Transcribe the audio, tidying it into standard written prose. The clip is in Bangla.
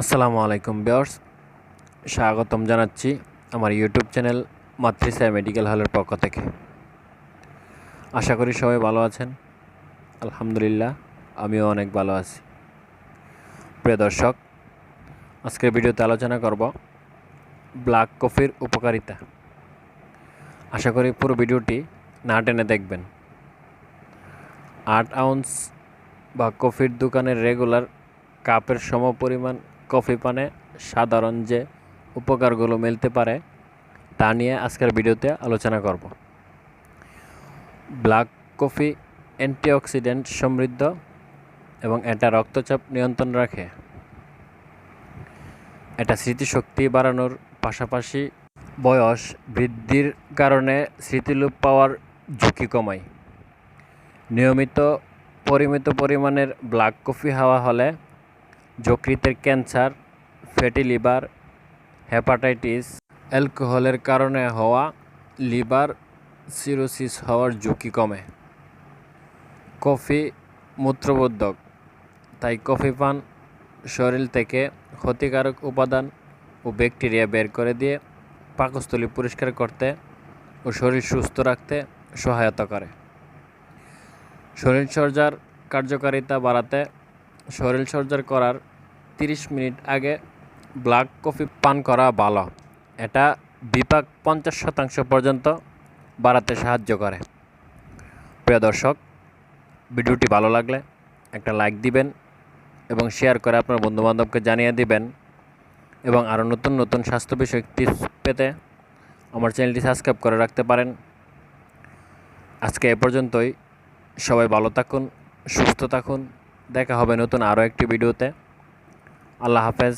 আসসালামু আলাইকুম ভিউয়ার্স, স্বাগতম জানাচ্ছি আমার ইউটিউব চ্যানেল মাতৃসা মেডিকেল হলের পক্ষ থেকে। আশা করি সবাই ভালো আছেন। আলহামদুলিল্লাহ, আমিও অনেক ভালো আছি। প্রিয় দর্শক, আজকের ভিডিওতে আলোচনা করব ব্ল্যাক কফির উপকারিতা। আশা করি পুরো ভিডিওটি না টেনে দেখবেন। 8 আউন্স বা কফির দোকানের রেগুলার কাপের সমপরিমাণ কফি পানে সাধারণ যে উপকারগুলো মিলতে পারে তা নিয়ে আজকের ভিডিওতে আলোচনা করব। ব্ল্যাক কফি অ্যান্টিঅক্সিডেন্ট সমৃদ্ধ এবং এটা রক্তচাপ নিয়ন্ত্রণ রাখে। এটা স্মৃতিশক্তি বাড়ানোর পাশাপাশি বয়স বৃদ্ধির কারণে স্মৃতিলোপ পাওয়ার ঝুঁকি কমায়। নিয়মিত পরিমিত পরিমাণের ব্ল্যাক কফি খাওয়া হলে যকৃতের ক্যান্সার, ফ্যাটি লিভার, হেপাটাইটিস, অ্যালকোহলের কারণে হওয়া লিভার সিরোসিস হওয়ার ঝুঁকি কমে। কফি মূত্রবর্ধক, তাই কফি পান শরীর থেকে ক্ষতিকারক উপাদান ও ব্যাকটেরিয়া বের করে দিয়ে পাকস্থলী পরিষ্কার করতে ও শরীর সুস্থ রাখতে সহায়তা করে। শরীরচর্চার কার্যকারিতা বাড়াতে শরীরচর্চা করার 30 মিনিট আগে ব্ল্যাক কফি পান করা ভালো। এটা বিপাক 50% পর্যন্ত বাড়াতে সাহায্য করে। প্রিয় দর্শক, ভিডিওটি ভালো লাগলে একটা লাইক দিবেন এবং শেয়ার করে আপনার বন্ধুবান্ধবকে জানিয়ে দিবেন এবং আরও নতুন নতুন স্বাস্থ্য বিষয়ক টিপস পেতে আমার চ্যানেলটি সাবস্ক্রাইব করে রাখতে পারেন। আজকে এ পর্যন্তই। সবাই ভালো থাকুন, সুস্থ থাকুন। দেখা হবে নতুন আরও একটি ভিডিওতে। আল্লাহ হাফেজ।